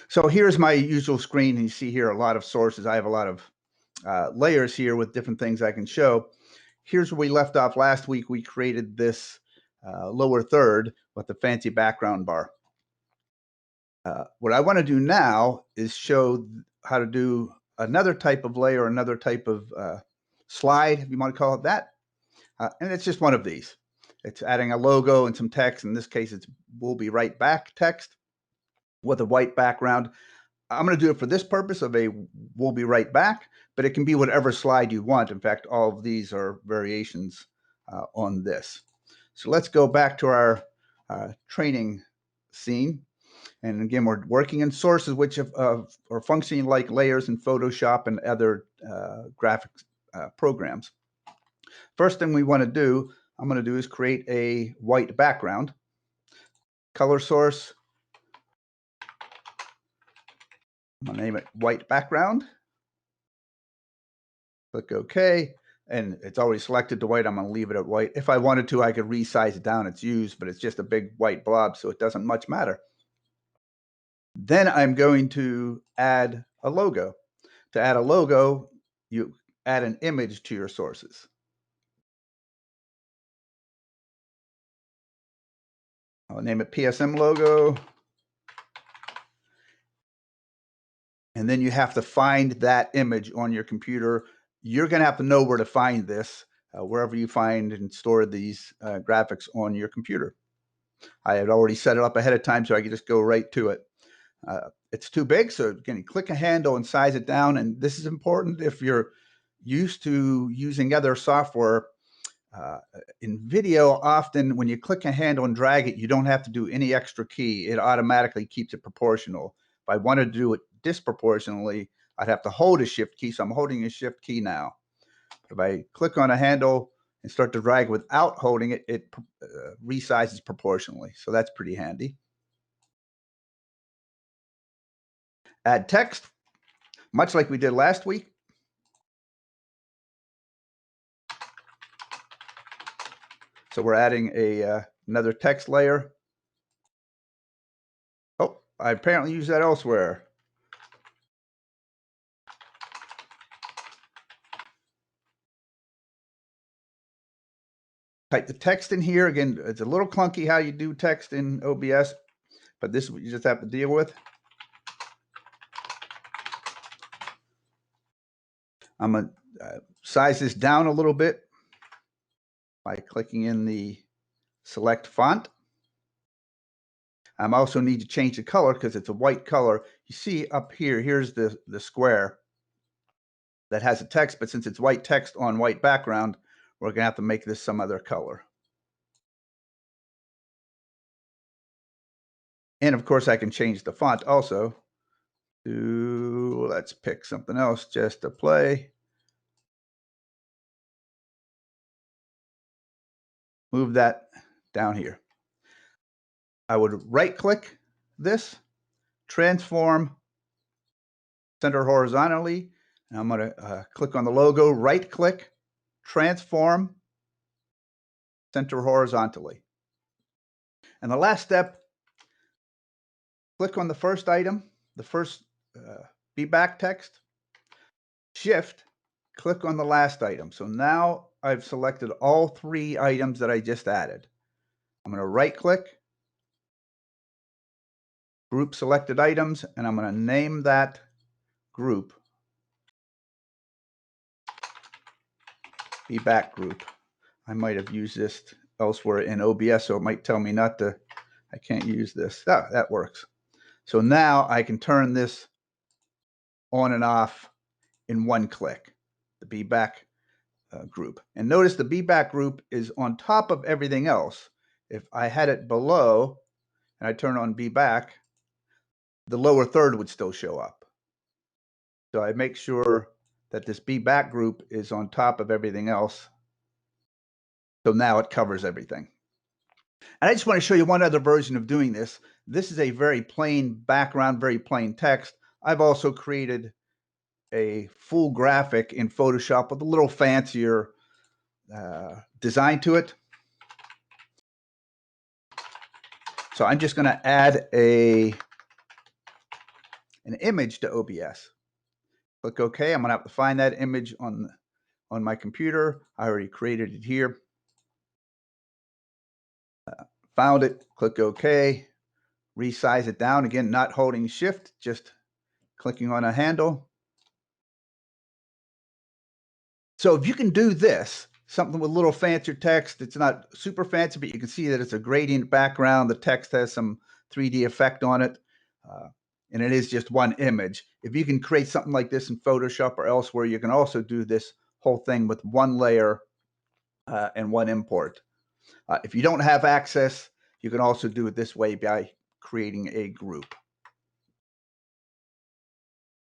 So here's my usual screen. And you see here a lot of sources. I have a lot of layers here with different things I can show. Here's where we left off last week. We created this lower third with the fancy background bar. What I want to do now is show how to do another type of layer, another type of slide, if you want to call it that. And it's just one of these. It's adding a logo and some text. In this case, it's "We'll be right back" text with a white background. I'm going to do it for this purpose of a "We'll be right back," but it can be whatever slide you want. In fact, all of these are variations on this. So let's go back to our training scene. And again, we're working in sources which are functioning like layers in Photoshop and other graphics programs. First thing we want to do, I'm going to do is create a white background. Color source. I'm going to name it white background. Click OK. And it's already selected to white. I'm going to leave it at white. If I wanted to, I could resize it down. It's used, but it's just a big white blob, so it doesn't much matter. Then I'm going to add a logo. To add a logo, you add an image to your sources. I'll name it PSM logo. And then you have to find that image on your computer. You're going to have to know where to find this, wherever you find and store these graphics on your computer. I had already set it up ahead of time, so I could just go right to it. It's too big, so again, you click a handle and size it down. And this is important if you're used to using other software. In video, often when you click a handle and drag it, you don't have to do any extra key. It automatically keeps it proportional. If I wanted to do it disproportionately, I'd have to hold a shift key. So I'm holding a shift key now. But if I click on a handle and start to drag without holding it, it resizes proportionally. So that's pretty handy. Add text, much like we did last week. So we're adding another text layer. Oh, I apparently used that elsewhere. Type the text in here. Again, it's a little clunky how you do text in OBS, but this is what you just have to deal with. I'm going to size this down a little bit by clicking in the select font. I also need to change the color because it's a white color. You see up here, here's the square that has a text, but since it's white text on white background, we're going to have to make this some other color. And of course, I can change the font also to, let's pick something else just to play. Move that down here. I would right click this, transform, center horizontally. And I'm going to click on the logo, right click, transform, center horizontally. And the last step, click on the first item, the first be back text, shift, click on the last item. So now I've selected all three items that I just added. I'm going to right click, group selected items, and I'm going to name that group be back group. I might have used this elsewhere in OBS, so it might tell me not to, I can't use this. Oh, that works. So now I can turn this on and off in one click, the be back group. And notice the be back group is on top of everything else. If I had it below and I turn on be back, the lower third would still show up. So I make sure that this be back group is on top of everything else. So now it covers everything. And I just want to show you one other version of doing this. This is a very plain background, very plain text. I've also created a full graphic in Photoshop with a little fancier design to it. So I'm just going to add a an image to OBS. Click OK. I'm going to have to find that image on my computer. I already created it here. Found it. Click OK. Resize it down. Again, not holding Shift, just clicking on a handle. So if you can do this, something with a little fancier text, it's not super fancy, but you can see that it's a gradient background. The text has some 3D effect on it, and it is just one image. If you can create something like this in Photoshop or elsewhere, you can also do this whole thing with one layer and one import. If you don't have access, you can also do it this way by creating a group.